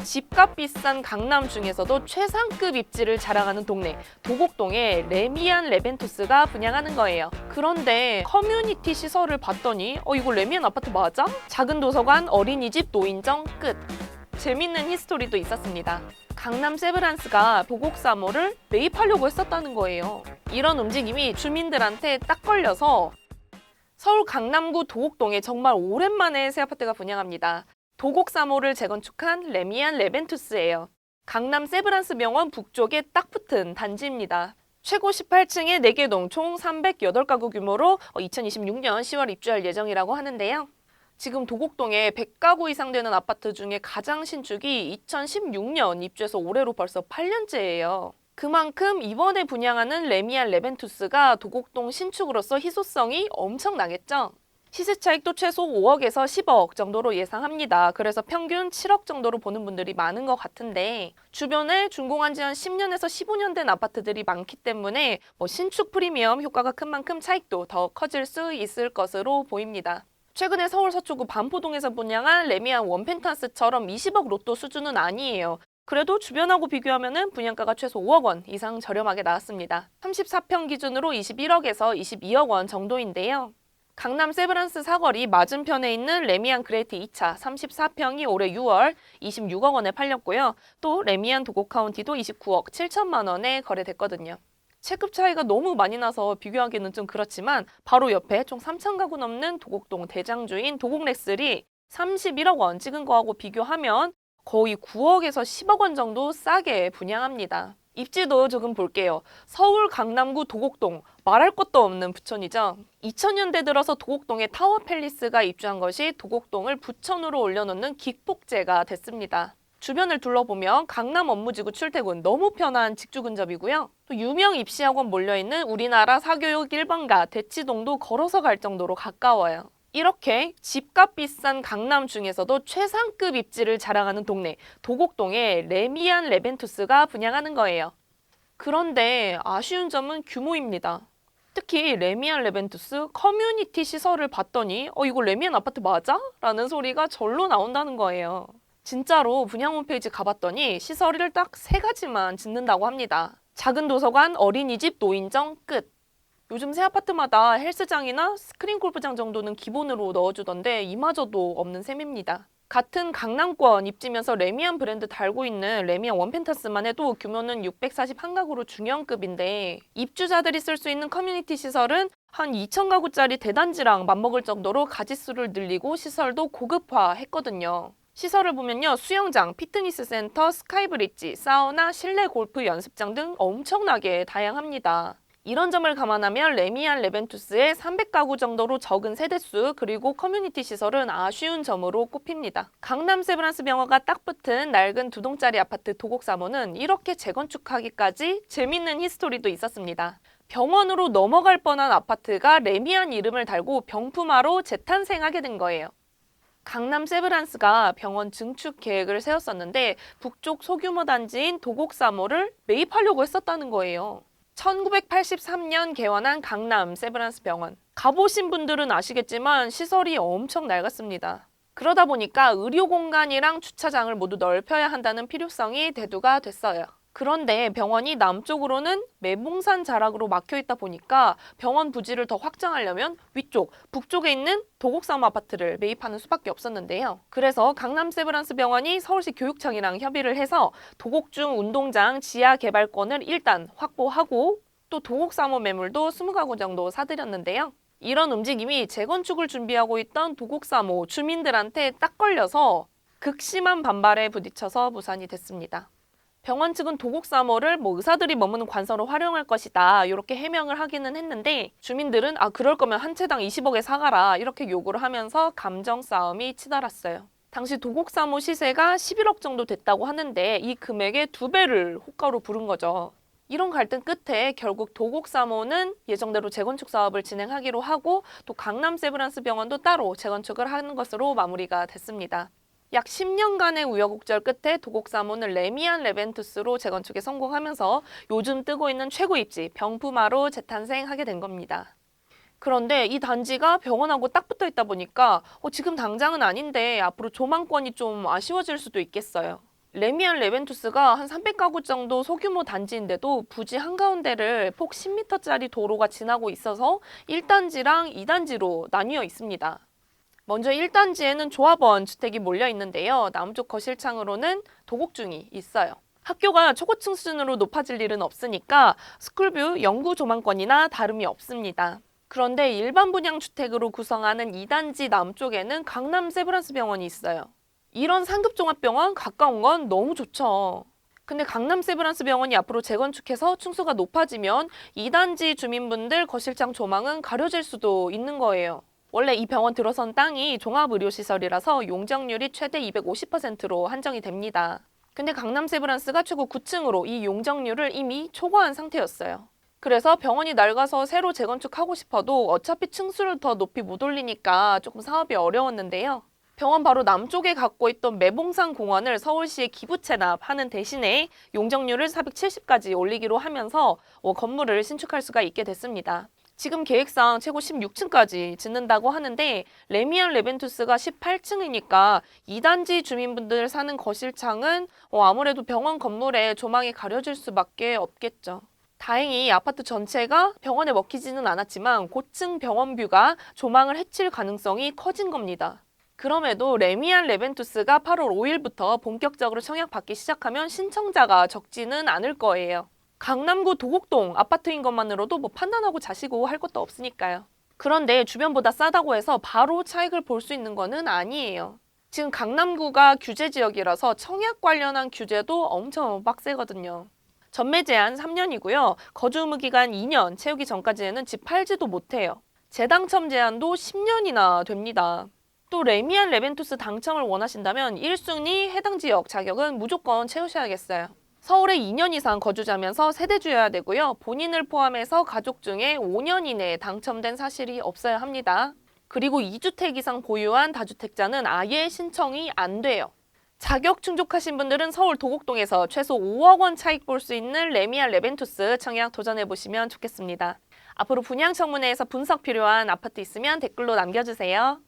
집값 비싼 강남 중에서도 최상급 입지를 자랑하는 동네 도곡동에 레미안 레벤투스가 분양하는 거예요. 그런데 커뮤니티 시설을 봤더니 이거 레미안 아파트 맞아? 작은 도서관, 어린이집, 노인정 끝. 재밌는 히스토리도 있었습니다. 강남 세브란스가 도곡3호를 매입하려고 했었다는 거예요. 이런 움직임이 주민들한테 딱 걸려서 서울 강남구 도곡동에 정말 오랜만에 새 아파트가 분양합니다. 도곡3호를 재건축한 레미안 레벤투스예요. 강남 세브란스 병원 북쪽에 딱 붙은 단지입니다. 최고 18층의 4개 동 총 308가구 규모로 2026년 10월 입주할 예정이라고 하는데요. 지금 도곡동에 100가구 이상 되는 아파트 중에 가장 신축이 2016년 입주해서 올해로 벌써 8년째예요. 그만큼 이번에 분양하는 레미안 레벤투스가 도곡동 신축으로서 희소성이 엄청나겠죠? 시세 차익도 최소 5억에서 10억 정도로 예상합니다. 그래서 평균 7억 정도로 보는 분들이 많은 것 같은데 주변에 준공한 지 한 10년에서 15년 된 아파트들이 많기 때문에 신축 프리미엄 효과가 큰 만큼 차익도 더 커질 수 있을 것으로 보입니다. 최근에 서울 서초구 반포동에서 분양한 레미안 원펜트하우스처럼 20억 로또 수준은 아니에요. 그래도 주변하고 비교하면 분양가가 최소 5억 원 이상 저렴하게 나왔습니다. 34평 기준으로 21억에서 22억 원 정도인데요. 강남 세브란스 사거리 맞은편에 있는 레미안 그레이트 2차 34평이 올해 6월 26억 원에 팔렸고요. 또 레미안 도곡 카운티도 29억 7천만 원에 거래됐거든요. 체급 차이가 너무 많이 나서 비교하기는 좀 그렇지만 바로 옆에 총 3,000가구 넘는 도곡동 대장주인 도곡렉슬이 31억 원 찍은 거하고 비교하면 거의 9억에서 10억 원 정도 싸게 분양합니다. 입지도 조금 볼게요. 서울 강남구 도곡동, 말할 것도 없는 부촌이죠. 2000년대 들어서 도곡동에 타워팰리스가 입주한 것이 도곡동을 부촌으로 올려놓는 기폭제가 됐습니다. 주변을 둘러보면 강남 업무지구 출퇴근 너무 편한 직주 근접이고요. 또 유명 입시학원 몰려있는 우리나라 사교육 1번가 대치동도 걸어서 갈 정도로 가까워요. 이렇게 집값 비싼 강남 중에서도 최상급 입지를 자랑하는 동네 도곡동에 레미안 레벤투스가 분양하는 거예요. 그런데 아쉬운 점은 규모입니다. 특히 레미안 레벤투스 커뮤니티 시설을 봤더니 이거 레미안 아파트 맞아? 라는 소리가 절로 나온다는 거예요. 진짜로 분양 홈페이지 가봤더니 시설을 딱 3가지만 짓는다고 합니다. 작은 도서관, 어린이집, 노인정 끝. 요즘 새 아파트마다 헬스장이나 스크린 골프장 정도는 기본으로 넣어주던데 이마저도 없는 셈입니다. 같은 강남권 입지면서 레미안 브랜드 달고 있는 레미안 원펜트하우스만 해도 규모는 641가구로 중형급인데 입주자들이 쓸 수 있는 커뮤니티 시설은 한 2,000가구짜리 대단지랑 맞먹을 정도로 가짓수를 늘리고 시설도 고급화했거든요. 시설을 보면요. 수영장, 피트니스 센터, 스카이브릿지, 사우나, 실내 골프 연습장 등 엄청나게 다양합니다. 이런 점을 감안하면 레미안 레벤투스의 300가구 정도로 적은 세대수 그리고 커뮤니티 시설은 아쉬운 점으로 꼽힙니다. 강남 세브란스 병원과 딱 붙은 낡은 2동짜리 아파트 도곡3호는 이렇게 재건축하기까지 재밌는 히스토리도 있었습니다. 병원으로 넘어갈 뻔한 아파트가 레미안 이름을 달고 병품화로 재탄생하게 된 거예요. 강남 세브란스가 병원 증축 계획을 세웠었는데 북쪽 소규모 단지인 도곡3호를 매입하려고 했었다는 거예요. 1983년 개원한 강남 세브란스 병원. 가보신 분들은 아시겠지만 시설이 엄청 낡았습니다. 그러다 보니까 의료 공간이랑 주차장을 모두 넓혀야 한다는 필요성이 대두가 됐어요. 그런데 병원이 남쪽으로는 매봉산 자락으로 막혀 있다 보니까 병원 부지를 더 확장하려면 위쪽, 북쪽에 있는 도곡3호 아파트를 매입하는 수밖에 없었는데요. 그래서 강남 세브란스 병원이 서울시 교육청이랑 협의를 해서 도곡중 운동장 지하 개발권을 일단 확보하고 또 도곡3호 매물도 20가구 정도 사들였는데요. 이런 움직임이 재건축을 준비하고 있던 도곡3호 주민들한테 딱 걸려서 극심한 반발에 부딪혀서 무산이 됐습니다. 병원 측은 도곡3호를 의사들이 머무는 관서로 활용할 것이다 이렇게 해명을 하기는 했는데 주민들은 그럴 거면 한 채당 20억에 사가라 이렇게 요구를 하면서 감정 싸움이 치달았어요. 당시 도곡3호 시세가 11억 정도 됐다고 하는데 이 금액의 2배를 호가로 부른 거죠. 이런 갈등 끝에 결국 도곡3호는 예정대로 재건축 사업을 진행하기로 하고 또 강남 세브란스 병원도 따로 재건축을 하는 것으로 마무리가 됐습니다. 약 10년간의 우여곡절 끝에 도곡3호는 레미안 레벤투스로 재건축에 성공하면서 요즘 뜨고 있는 최고 입지 병품화로 재탄생하게 된 겁니다. 그런데 이 단지가 병원하고 딱 붙어 있다 보니까 지금 당장은 아닌데 앞으로 조망권이 좀 아쉬워질 수도 있겠어요. 레미안 레벤투스가 한 300가구 정도 소규모 단지인데도 부지 한가운데를 폭 10m짜리 도로가 지나고 있어서 1단지랑 2단지로 나뉘어 있습니다. 먼저 1단지에는 조합원 주택이 몰려 있는데요. 남쪽 거실창으로는 도곡중이 있어요. 학교가 초고층 수준으로 높아질 일은 없으니까 스쿨뷰 영구 조망권이나 다름이 없습니다. 그런데 일반 분양 주택으로 구성하는 2단지 남쪽에는 강남 세브란스 병원이 있어요. 이런 상급 종합병원 가까운 건 너무 좋죠. 근데 강남 세브란스 병원이 앞으로 재건축해서 층수가 높아지면 2단지 주민분들 거실창 조망은 가려질 수도 있는 거예요. 원래 이 병원 들어선 땅이 종합의료시설이라서 용적률이 최대 250%로 한정이 됩니다. 근데 강남 세브란스가 최고 9층으로 이 용적률을 이미 초과한 상태였어요. 그래서 병원이 낡아서 새로 재건축하고 싶어도 어차피 층수를 더 높이 못 올리니까 조금 사업이 어려웠는데요. 병원 바로 남쪽에 갖고 있던 매봉산 공원을 서울시에 기부 채납하는 대신에 용적률을 470까지 올리기로 하면서 건물을 신축할 수가 있게 됐습니다. 지금 계획상 최고 16층까지 짓는다고 하는데 레미안 레벤투스가 18층이니까 2단지 주민분들 사는 거실창은 아무래도 병원 건물에 조망이 가려질 수밖에 없겠죠. 다행히 아파트 전체가 병원에 먹히지는 않았지만 고층 병원뷰가 조망을 해칠 가능성이 커진 겁니다. 그럼에도 레미안 레벤투스가 8월 5일부터 본격적으로 청약받기 시작하면 신청자가 적지는 않을 거예요. 강남구 도곡동 아파트인 것만으로도 판단하고 자시고 할 것도 없으니까요. 그런데 주변보다 싸다고 해서 바로 차익을 볼 수 있는 거는 아니에요. 지금 강남구가 규제 지역이라서 청약 관련한 규제도 엄청 빡세거든요. 전매 제한 3년이고요. 거주 의무 기간 2년 채우기 전까지는 집 팔지도 못해요. 재당첨 제한도 10년이나 됩니다. 또 레미안 레벤투스 당첨을 원하신다면 1순위 해당 지역 자격은 무조건 채우셔야겠어요. 서울에 2년 이상 거주자면서 세대주여야 되고요. 본인을 포함해서 가족 중에 5년 이내에 당첨된 사실이 없어야 합니다. 그리고 2주택 이상 보유한 다주택자는 아예 신청이 안 돼요. 자격 충족하신 분들은 서울 도곡동에서 최소 5억 원 차익 볼 수 있는 레미안 레벤투스 청약 도전해보시면 좋겠습니다. 앞으로 분양 청문회에서 분석 필요한 아파트 있으면 댓글로 남겨주세요.